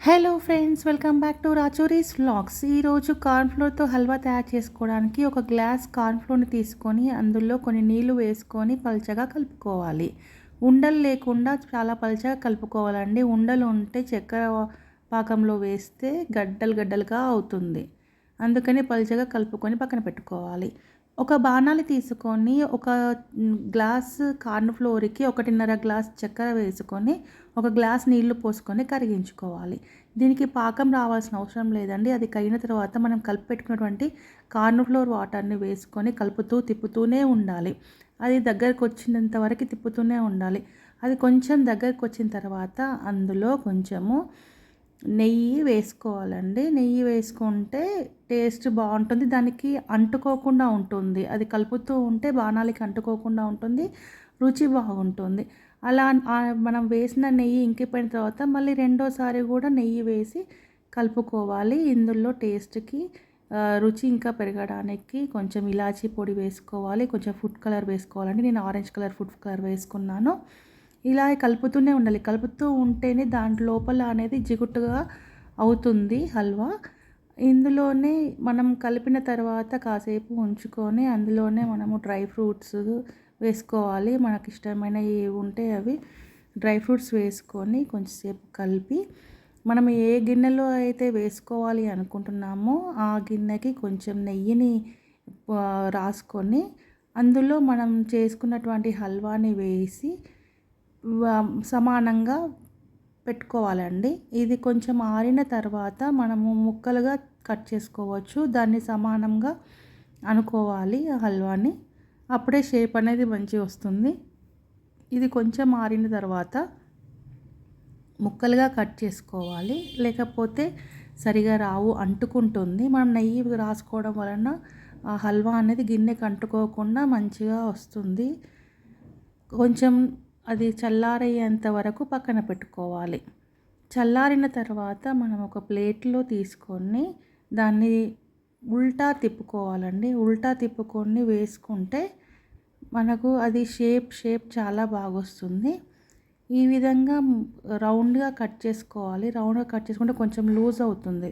Hello friends, welcome back to Rachuri's vlogs. ఈరోజు కార్న్ఫ్లోర్తో హల్వా తయారు చేసుకోవడానికి ఒక గ్లాస్ కార్న్ఫ్లోర్ని తీసుకొని అందులో కొన్ని నీళ్లు వేసుకొని పల్చగా కలుపుకోవాలి. ఉండలు లేకుండా చాలా పల్చగా కలుపుకోవాలండి. ఉండలు ఉంటే చక్కెర పాకంలో వేస్తే గడ్డలు గడ్డలుగా అవుతుంది. అందుకని పల్చగా కలుపుకొని పక్కన పెట్టుకోవాలి. ఒక బాణాలి తీసుకొని ఒక గ్లాస్ కార్న్ఫ్లోర్కి 1.5 గ్లాస్ చక్కెర వేసుకొని ఒక గ్లాస్ నీళ్లు పోసుకొని కరిగించుకోవాలి. దీనికి పాకం రావాల్సిన అవసరం లేదండి. అది కరిగిన తర్వాత మనం కలిపి పెట్టుకున్నటువంటి కార్న్ఫ్లోర్ వాటర్ని వేసుకొని కలుపుతూ తిప్పుతూనే ఉండాలి. అది దగ్గరకు వచ్చినంత వరకు తిప్పుతూనే ఉండాలి. అది కొంచెం దగ్గరకు వచ్చిన తర్వాత అందులో కొంచెము నెయ్యి వేసుకోవాలండి. నెయ్యి వేసుకుంటే టేస్ట్ బాగుంటుంది. దానికి అంటుకోకుండా ఉంటుంది. అది కలుపుతూ ఉంటే బాణాలికి అంటుకోకుండా ఉంటుంది. రుచి బాగుంటుంది. అలా మనం వేసిన నెయ్యి ఇంకిపోయిన తర్వాత మళ్ళీ రెండోసారి కూడా నెయ్యి వేసి కలుపుకోవాలి. ఇందులో టేస్ట్కి రుచి ఇంకా పెరగడానికి కొంచెం ఇలాచీ పొడి వేసుకోవాలి. కొంచెం ఫుడ్ కలర్ వేసుకోవాలండి. నేను ఆరెంజ్ కలర్ ఫుడ్ కలర్ వేసుకున్నాను. ఇలా కలుపుతూనే ఉండాలి. కలుపుతూ ఉంటేనే దాంట్లో లోపల అనేది జిగుటుగా అవుతుంది హల్వా. ఇందులోనే మనం కలిపిన తర్వాత కాసేపు ఉంచుకొని అందులోనే మనము డ్రై ఫ్రూట్స్ వేసుకోవాలి. మనకి ఇష్టమైనవి ఉంటే అవి డ్రై ఫ్రూట్స్ వేసుకొని కొంచెంసేపు కలిపి మనం ఏ గిన్నెలో అయితే వేసుకోవాలి అనుకుంటున్నామో ఆ గిన్నెకి కొంచెం నెయ్యిని రాసుకొని అందులో మనం చేసుకున్నటువంటి హల్వాని వేసి సమానంగా పెట్టుకోవాలండి. ఇది కొంచెం ఆరిన తర్వాత మనము ముక్కలుగా కట్ చేసుకోవచ్చు. దాన్ని సమానంగా అనుకోవాలి ఆ హల్వాని. అప్పుడే షేప్ అనేది మంచిగా వస్తుంది. ఇది కొంచెం ఆరిన తర్వాత ముక్కలుగా కట్ చేసుకోవాలి. లేకపోతే సరిగా రావు, అంటుకుంటుంది. మనం నెయ్యి రాసుకోవడం వలన ఆ హల్వా అనేది గిన్నెకి అంటుకోకుండా మంచిగా వస్తుంది. కొంచెం అది చల్లారేంత వరకు పక్కన పెట్టుకోవాలి. చల్లారిన తర్వాత మనం ఒక ప్లేట్లో తీసుకొని దాన్ని ఉల్టా తిప్పుకోవాలండి. ఉల్టా తిప్పుకొని వేసుకుంటే మనకు అది షేప్ చాలా బాగా వస్తుంది. ఈ విధంగా రౌండ్గా కట్ చేసుకోవాలి. రౌండ్గా కట్ చేసుకుంటే కొంచెం లూజ్ అవుతుంది.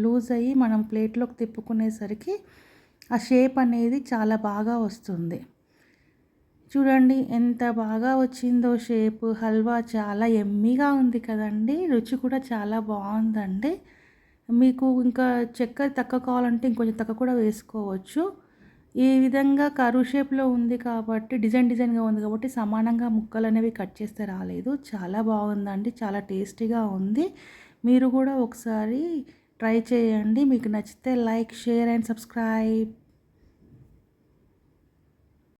లూజ్ అయ్యి మనం ప్లేట్లోకి తిప్పుకునేసరికి ఆ షేప్ అనేది చాలా బాగా వస్తుంది. చూడండి ఎంత బాగా వచ్చిందో షేప్. హల్వా చాలా యమ్మీగా ఉంది కదండి. రుచి కూడా చాలా బాగుందండి. మీకు ఇంకా చక్కెర తక్కువ కావాలంటే ఇంకొంచెం తక్కువ కూడా వేసుకోవచ్చు. ఈ విధంగా కర్వ్ షేప్లో ఉంది కాబట్టి డిజైన్గా ఉంది కాబట్టి సమానంగా ముక్కలు అనేవి కట్ చేస్తే రాలేదు. చాలా బాగుందండి. చాలా టేస్టీగా ఉంది. మీరు కూడా ఒకసారి ట్రై చేయండి. మీకు నచ్చితే లైక్, షేర్ అండ్ సబ్స్క్రైబ్.